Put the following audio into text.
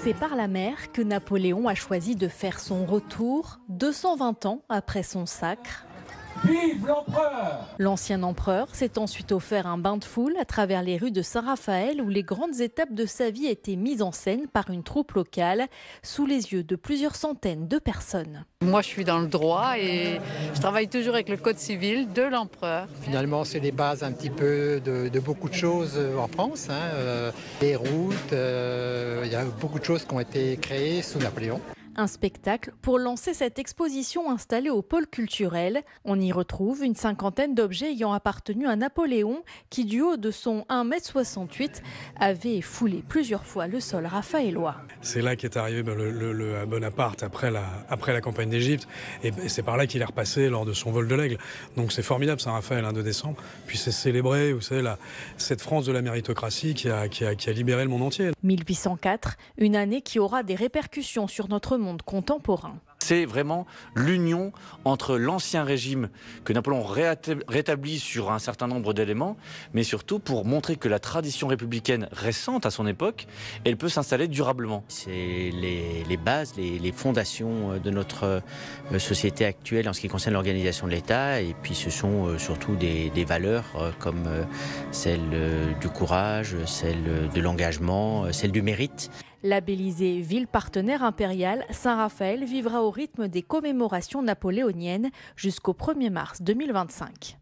C'est par la mer que Napoléon a choisi de faire son retour 220 ans après son sacre. Vive l'empereur! L'ancien empereur s'est ensuite offert un bain de foule à travers les rues de Saint-Raphaël où les grandes étapes de sa vie étaient mises en scène par une troupe locale sous les yeux de plusieurs centaines de personnes. Moi, je suis dans le droit et je travaille toujours avec le code civil de l'empereur. Finalement, c'est les bases un petit peu de beaucoup de choses en France. Les routes, il y a beaucoup de choses qui ont été créées sous Napoléon. Un spectacle pour lancer cette exposition installée au pôle culturel. On y retrouve une cinquantaine d'objets ayant appartenu à Napoléon qui, du haut de son 1,68 m, avait foulé plusieurs fois le sol raphaélois. C'est là qu'est arrivé le Bonaparte après la campagne d'Égypte. Et c'est par là qu'il est repassé lors de son vol de l'Aigle. Donc c'est formidable, Saint-Raphaël, 2 décembre. Puis c'est célébré, vous savez, cette France de la méritocratie qui a libéré le monde entier. 1804, une année qui aura des répercussions sur notre monde contemporain. C'est vraiment l'union entre l'ancien régime que Napoléon rétablit sur un certain nombre d'éléments, mais surtout pour montrer que la tradition républicaine récente à son époque, elle peut s'installer durablement. C'est les bases, les fondations de notre société actuelle en ce qui concerne l'organisation de l'État, et puis ce sont surtout des valeurs comme celle du courage, celle de l'engagement, celle du mérite. Labellisée ville partenaire impériale, Saint-Raphaël vivra au rythme des commémorations napoléoniennes jusqu'au 1er mars 2025.